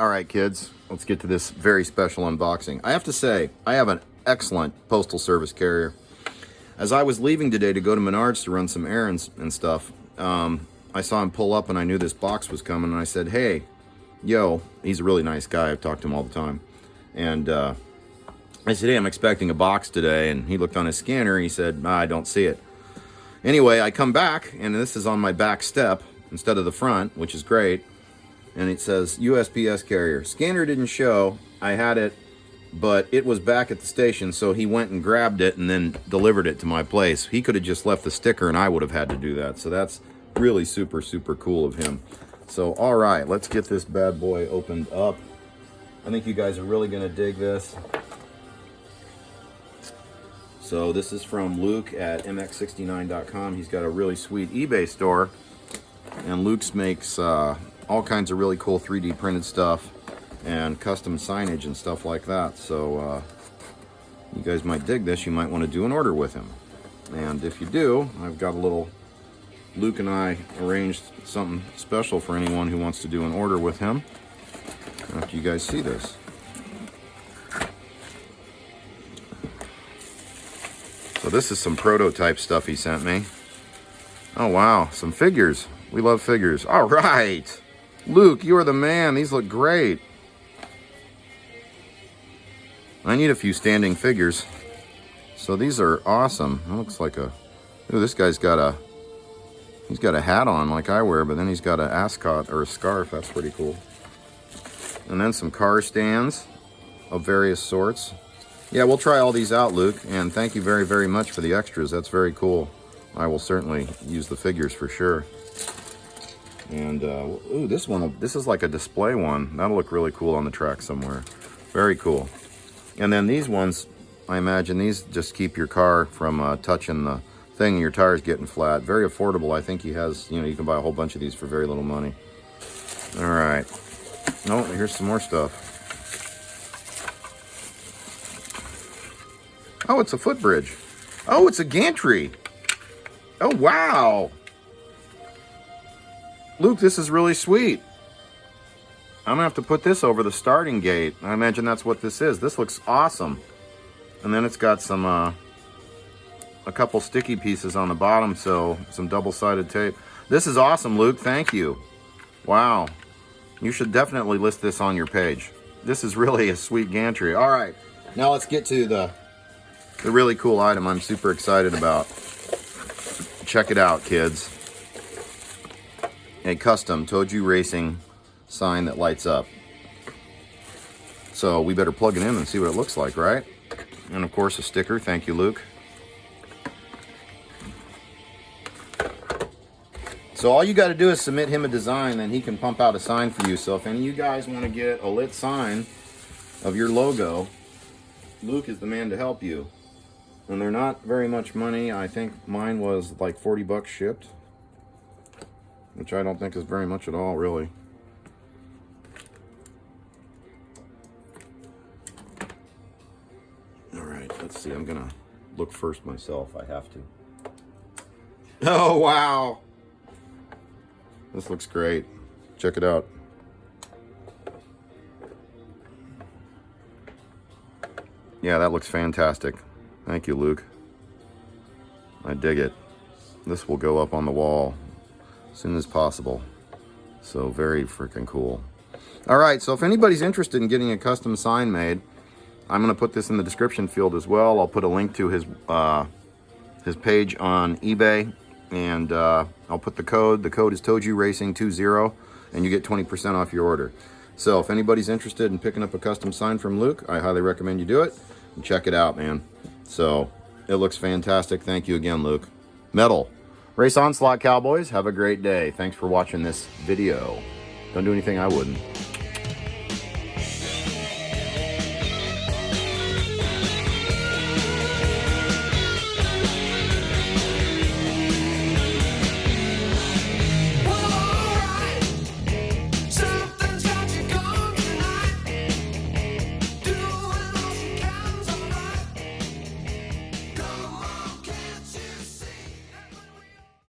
All right, kids, let's get to this very special unboxing. I have to say, I have an excellent postal service carrier. As I was leaving today to go to Menards to run some errands and stuff, I saw him pull up and I knew this box was coming, and I said, hey, yo, he's a really nice guy. I've talked to him all the time. And I said, hey, I'm expecting a box today. And he looked on his scanner and he said, I don't see it. Anyway, I come back, and this is on my back step instead of the front, which is great. And it says USPS carrier. Scanner didn't show. I had it, but it was back at the station, so he went and grabbed it and then delivered it to my place. He could have just left the sticker and I would have had to do that. So that's really super, super cool of him. So, all right, let's get this bad boy opened up. I think you guys are really gonna dig this. So this is from Luke at mx69.com. He's got a really sweet eBay store, and Luke's makes all kinds of really cool 3D printed stuff and custom signage and stuff like that. So you guys might dig this. You might want to do an order with him. And if you do, I've got a little, Luke and I arranged something special for anyone who wants to do an order with him after you guys see this. So this is some prototype stuff he sent me. Oh wow, some figures. We love figures. All right. Luke, you are the man. These look great. I need a few standing figures. So these are awesome. It looks like a, ooh, this guy's got a hat on like I wear, but then he's got an ascot or a scarf. That's pretty cool. And then some car stands of various sorts. Yeah, we'll try all these out, Luke, and thank you very, very much for the extras. That's very cool. I will certainly use the figures for sure. And, ooh, this one, this is like a display one. That'll look really cool on the track somewhere. Very cool. And then these ones, I imagine these just keep your car from touching the thing and your tires getting flat. Very affordable. I think he has, you know, you can buy a whole bunch of these for very little money. All right. Oh, here's some more stuff. Oh, it's a footbridge. Oh, it's a gantry. Oh, wow. Luke, this is really sweet. I'm gonna have to put this over the starting gate. I imagine that's what this is. This looks awesome. And then it's got some, a couple sticky pieces on the bottom, so some double-sided tape. This is awesome, Luke. Thank you. Wow. You should definitely list this on your page. This is really a sweet gantry. All right, now let's get to the really cool item I'm super excited about. Check it out, kids. A custom ToJu Racing sign that lights up. So we better plug it in and see what it looks like, right? And of course a sticker. Thank you, Luke. So all you got to do is submit him a design, and he can pump out a sign for you. So if any of you guys want to get a lit sign of your logo, Luke is the man to help you. And they're not very much money. I think mine was like 40 bucks shipped, which I don't think is very much at all, really. All right, let's see. I'm gonna look first myself. I have to. Oh, wow. This looks great. Check it out. Yeah, that looks fantastic. Thank you, Luke. I dig it. This will go up on the wall as soon as possible. So very freaking cool. All right, so if anybody's interested in getting a custom sign made, I'm going to put this in the description field as well. I'll put a link to his page on eBay, and I'll put the code. The code is ToJu Racing 20, and you get 20% off your order. So if anybody's interested in picking up a custom sign from Luke, I highly recommend you do it. And check it out, man. So it looks fantastic. Thank you again, Luke. Metal. Race on, Slot Cowboys. Have a great day. Thanks for watching this video. Don't do anything I wouldn't.